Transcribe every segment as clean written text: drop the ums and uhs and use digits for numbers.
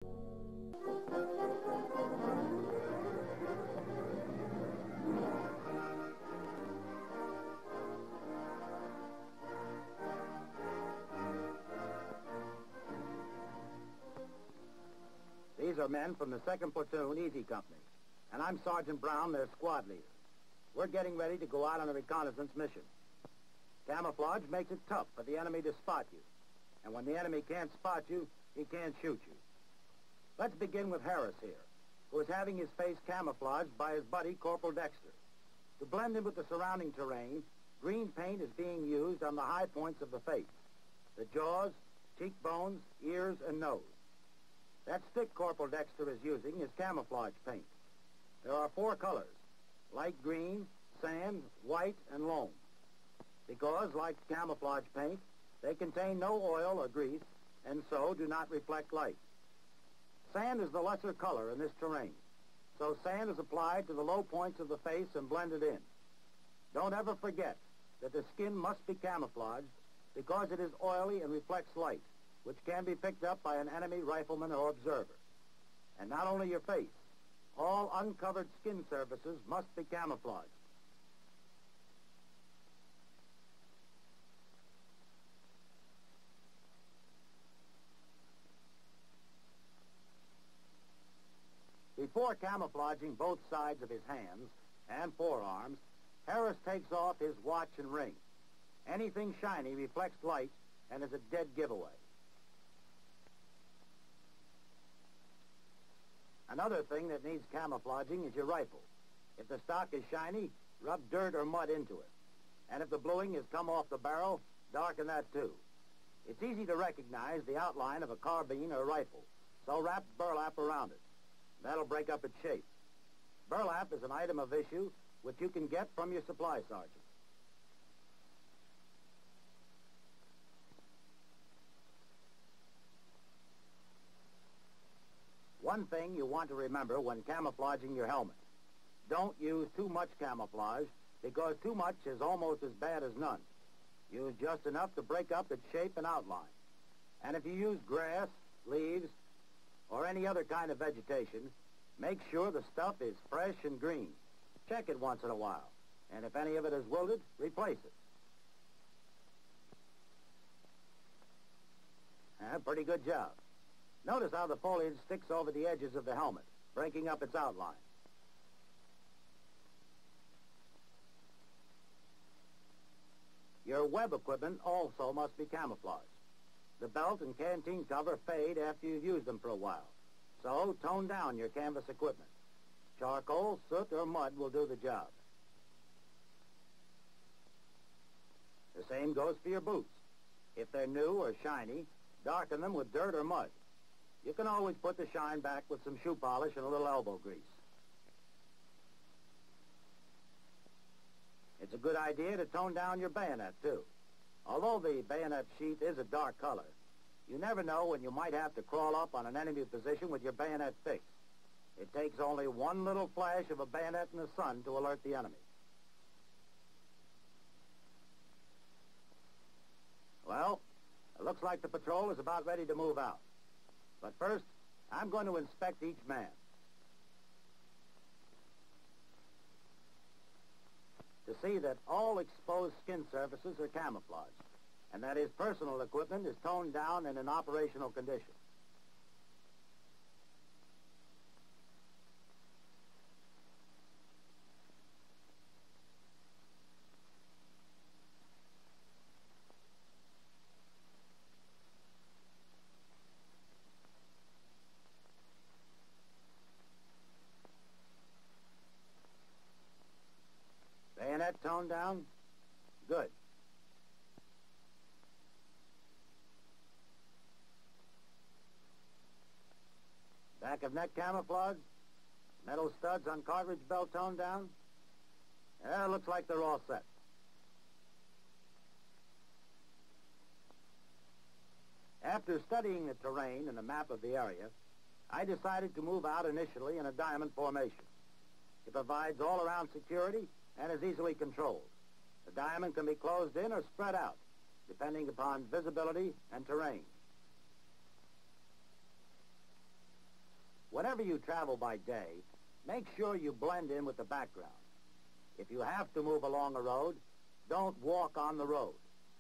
These are men from the 2nd Platoon, Easy Company, and I'm Sergeant Brown, their squad leader. We're getting ready to go out on a reconnaissance mission. Camouflage makes it tough for the enemy to spot you, and when the enemy can't spot you, he can't shoot you. Let's begin with Harris here, who is having his face camouflaged by his buddy, Corporal Dexter. To blend in with the surrounding terrain, green paint is being used on the high points of the face, the jaws, cheekbones, ears, and nose. That stick Corporal Dexter is using is camouflage paint. There are 4 colors: light green, sand, white, and loam. Because, like camouflage paint, they contain no oil or grease, and so do not reflect light. Sand is the lesser color in this terrain, so sand is applied to the low points of the face and blended in. Don't ever forget that the skin must be camouflaged because it is oily and reflects light, which can be picked up by an enemy rifleman or observer. And not only your face, all uncovered skin surfaces must be camouflaged. Before camouflaging both sides of his hands and forearms, Harris takes off his watch and ring. Anything shiny reflects light and is a dead giveaway. Another thing that needs camouflaging is your rifle. If the stock is shiny, rub dirt or mud into it. And if the bluing has come off the barrel, darken that too. It's easy to recognize the outline of a carbine or rifle, so wrap burlap around it. That'll break up its shape. Burlap is an item of issue which you can get from your supply sergeant. One thing you want to remember when camouflaging your helmet: don't use too much camouflage, because too much is almost as bad as none. Use just enough to break up its shape and outline. And if you use grass, leaves, or any other kind of vegetation, make sure the stuff is fresh and green. Check it once in a while, and if any of it is wilted, replace it. Pretty good job. Notice how the foliage sticks over the edges of the helmet, breaking up its outline. Your web equipment also must be camouflaged. The belt and canteen cover fade after you've used them for a while, so tone down your canvas equipment. Charcoal, soot, or mud will do the job. The same goes for your boots. If they're new or shiny, darken them with dirt or mud. You can always put the shine back with some shoe polish and a little elbow grease. It's a good idea to tone down your bayonet, too. Although the bayonet sheath is a dark color, you never know when you might have to crawl up on an enemy position with your bayonet fixed. It takes only one little flash of a bayonet in the sun to alert the enemy. Well, it looks like the patrol is about ready to move out. But first, I'm going to inspect each man. To see that all exposed skin surfaces are camouflaged, and that his personal equipment is toned down and in operational condition. Bayonet toned down? Good. Back of neck camouflage? Metal studs on cartridge belt toned down? Yeah, looks like they're all set. After studying the terrain and a map of the area, I decided to move out initially in a diamond formation. It provides all-around security and is easily controlled. The diamond can be closed in or spread out, depending upon visibility and terrain. Whenever you travel by day, make sure you blend in with the background. If you have to move along a road, don't walk on the road.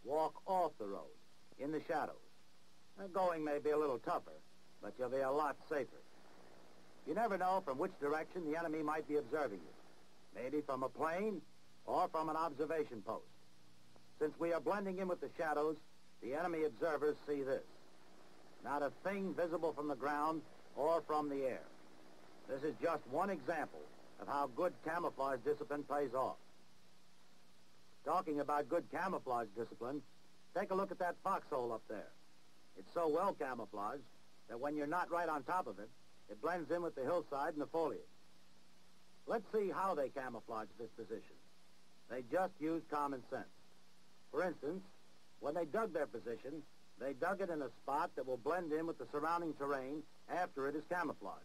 Walk off the road, in the shadows. Going may be a little tougher, but you'll be a lot safer. You never know from which direction the enemy might be observing you. Maybe from a plane or from an observation post. Since we are blending in with the shadows, the enemy observers see this. Not a thing visible from the ground or from the air. This is just one example of how good camouflage discipline pays off. Talking about good camouflage discipline, take a look at that foxhole up there. It's so well camouflaged that when you're not right on top of it, it blends in with the hillside and the foliage. Let's see how they camouflage this position. They just use common sense. For instance, when they dug their position, they dug it in a spot that will blend in with the surrounding terrain after it is camouflaged,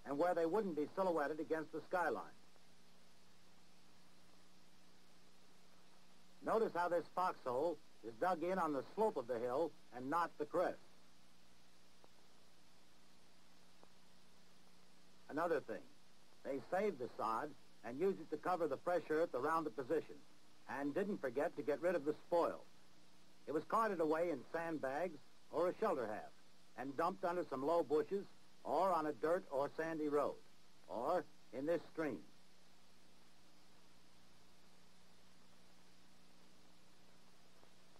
and where they wouldn't be silhouetted against the skyline. Notice how this foxhole is dug in on the slope of the hill and not the crest. Another thing, they saved the sod and used it to cover the fresh earth around the position, and didn't forget to get rid of the spoil. It was carted away in sandbags or a shelter half and dumped under some low bushes or on a dirt or sandy road or in this stream.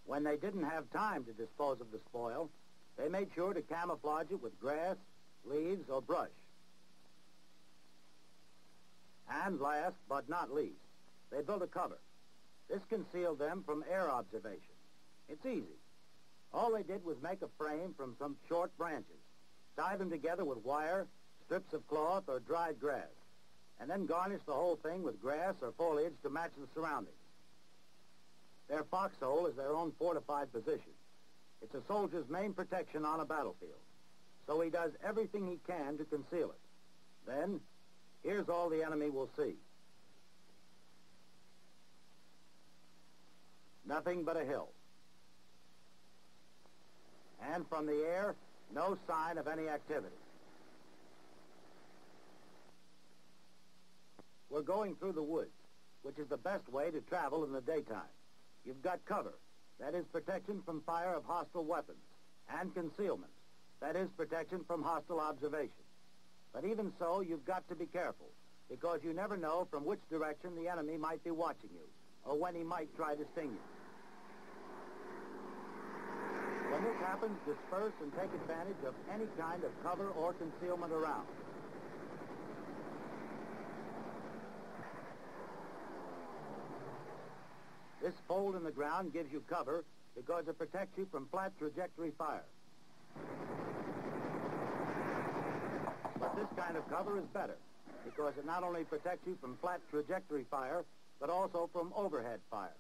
When they didn't have time to dispose of the spoil, they made sure to camouflage it with grass, leaves, or brush. And last but not least, they built a cover. This concealed them from air observation. It's easy. All they did was make a frame from some short branches, tie them together with wire, strips of cloth, or dried grass, and then garnish the whole thing with grass or foliage to match the surroundings. Their foxhole is their own fortified position. It's a soldier's main protection on a battlefield, so he does everything he can to conceal it. Then, here's all the enemy will see. Nothing but a hill. And from the air, no sign of any activity. We're going through the woods, which is the best way to travel in the daytime. You've got cover, that is protection from fire of hostile weapons, and concealment, that is protection from hostile observation. But even so, you've got to be careful, because you never know from which direction the enemy might be watching you, or when he might try to sting you. When this happens, disperse and take advantage of any kind of cover or concealment around. This fold in the ground gives you cover because it protects you from flat trajectory fire. But this kind of cover is better because it not only protects you from flat trajectory fire, but also from overhead fire.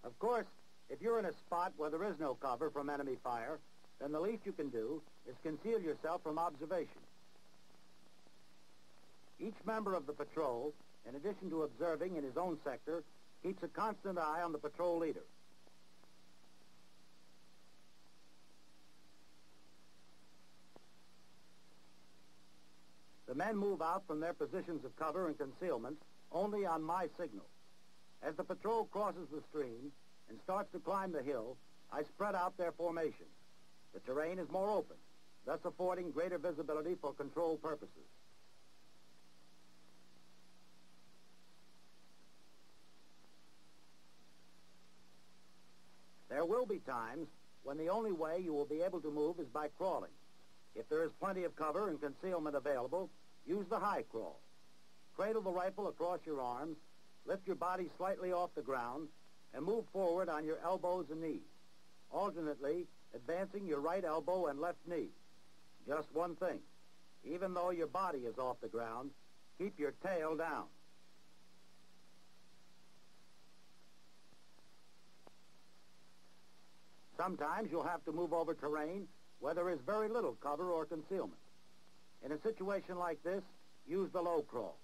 Of course, if you're in a spot where there is no cover from enemy fire, then the least you can do is conceal yourself from observation. Each member of the patrol, in addition to observing in his own sector, keeps a constant eye on the patrol leader. The men move out from their positions of cover and concealment only on my signal. As the patrol crosses the stream and starts to climb the hill, I spread out their formation. The terrain is more open, thus affording greater visibility for control purposes. There will be times when the only way you will be able to move is by crawling. If there is plenty of cover and concealment available, use the high crawl. Cradle the rifle across your arms, lift your body slightly off the ground, and move forward on your elbows and knees, alternately advancing your right elbow and left knee. Just one thing, even though your body is off the ground, keep your tail down. Sometimes you'll have to move over terrain where there is very little cover or concealment. In a situation like this, use the low crawl.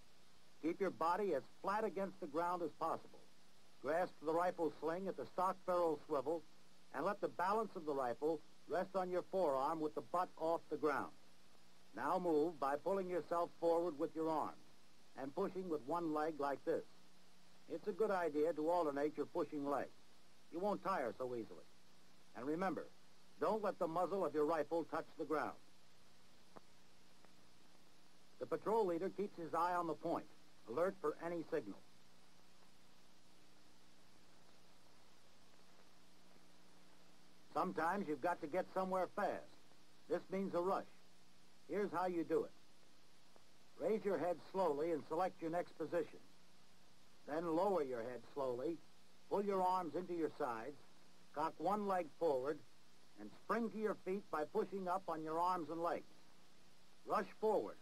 Keep your body as flat against the ground as possible. Grasp the rifle sling at the stock barrel swivel and let the balance of the rifle rest on your forearm with the butt off the ground. Now move by pulling yourself forward with your arms and pushing with one leg like this. It's a good idea to alternate your pushing legs. You won't tire so easily. And remember, don't let the muzzle of your rifle touch the ground. The patrol leader keeps his eye on the point, alert for any signal. Sometimes you've got to get somewhere fast. This means a rush. Here's how you do it. Raise your head slowly and select your next position. Then lower your head slowly, pull your arms into your sides, cock one leg forward, and spring to your feet by pushing up on your arms and legs. Rush forward,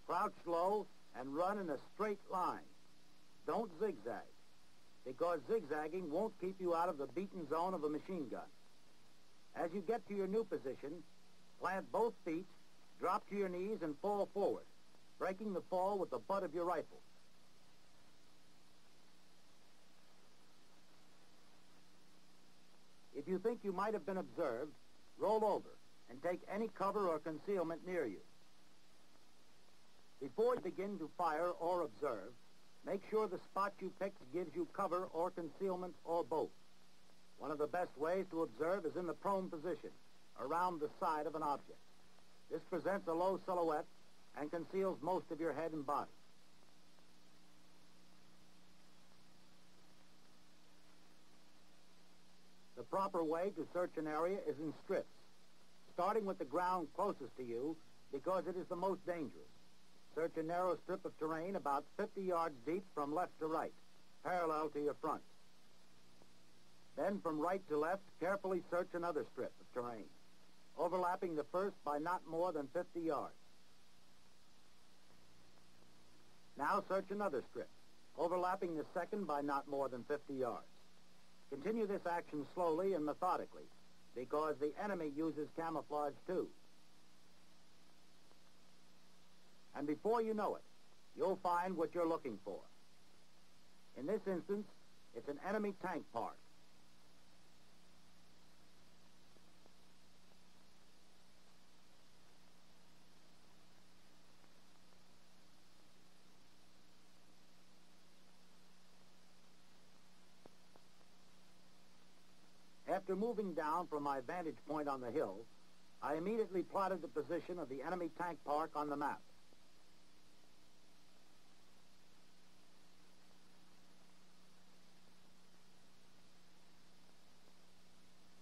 crouch low, and run in a straight line. Don't zigzag, because zigzagging won't keep you out of the beaten zone of a machine gun. As you get to your new position, plant both feet, drop to your knees, and fall forward, breaking the fall with the butt of your rifle. If you think you might have been observed, roll over and take any cover or concealment near you. Before you begin to fire or observe, make sure the spot you picked gives you cover or concealment or both. One of the best ways to observe is in the prone position, around the side of an object. This presents a low silhouette and conceals most of your head and body. The proper way to search an area is in strips, starting with the ground closest to you because it is the most dangerous. Search a narrow strip of terrain about 50 yards deep from left to right, parallel to your front. Then from right to left, carefully search another strip of terrain, overlapping the first by not more than 50 yards. Now search another strip, overlapping the second by not more than 50 yards. Continue this action slowly and methodically, because the enemy uses camouflage too. And before you know it, you'll find what you're looking for. In this instance, it's an enemy tank park. After moving down from my vantage point on the hill, I immediately plotted the position of the enemy tank park on the map.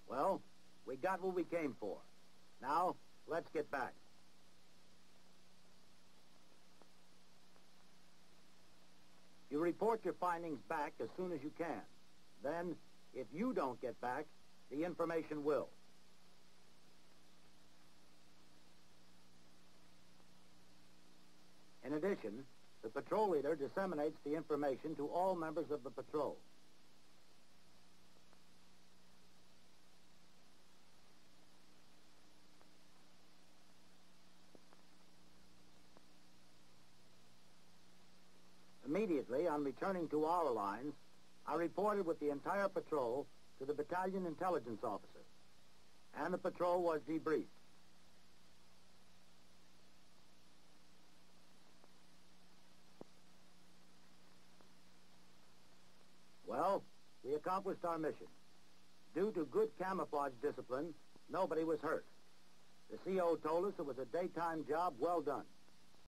Well, we got what we came for. Now, let's get back. You report your findings back as soon as you can. Then, if you don't get back, the information will. In addition, the patrol leader disseminates the information to all members of the patrol. Immediately, on returning to our lines, I reported with the entire patrol to the battalion intelligence officer, and the patrol was debriefed. Well, we accomplished our mission. Due to good camouflage discipline, nobody was hurt. The CO told us it was a daytime job well done.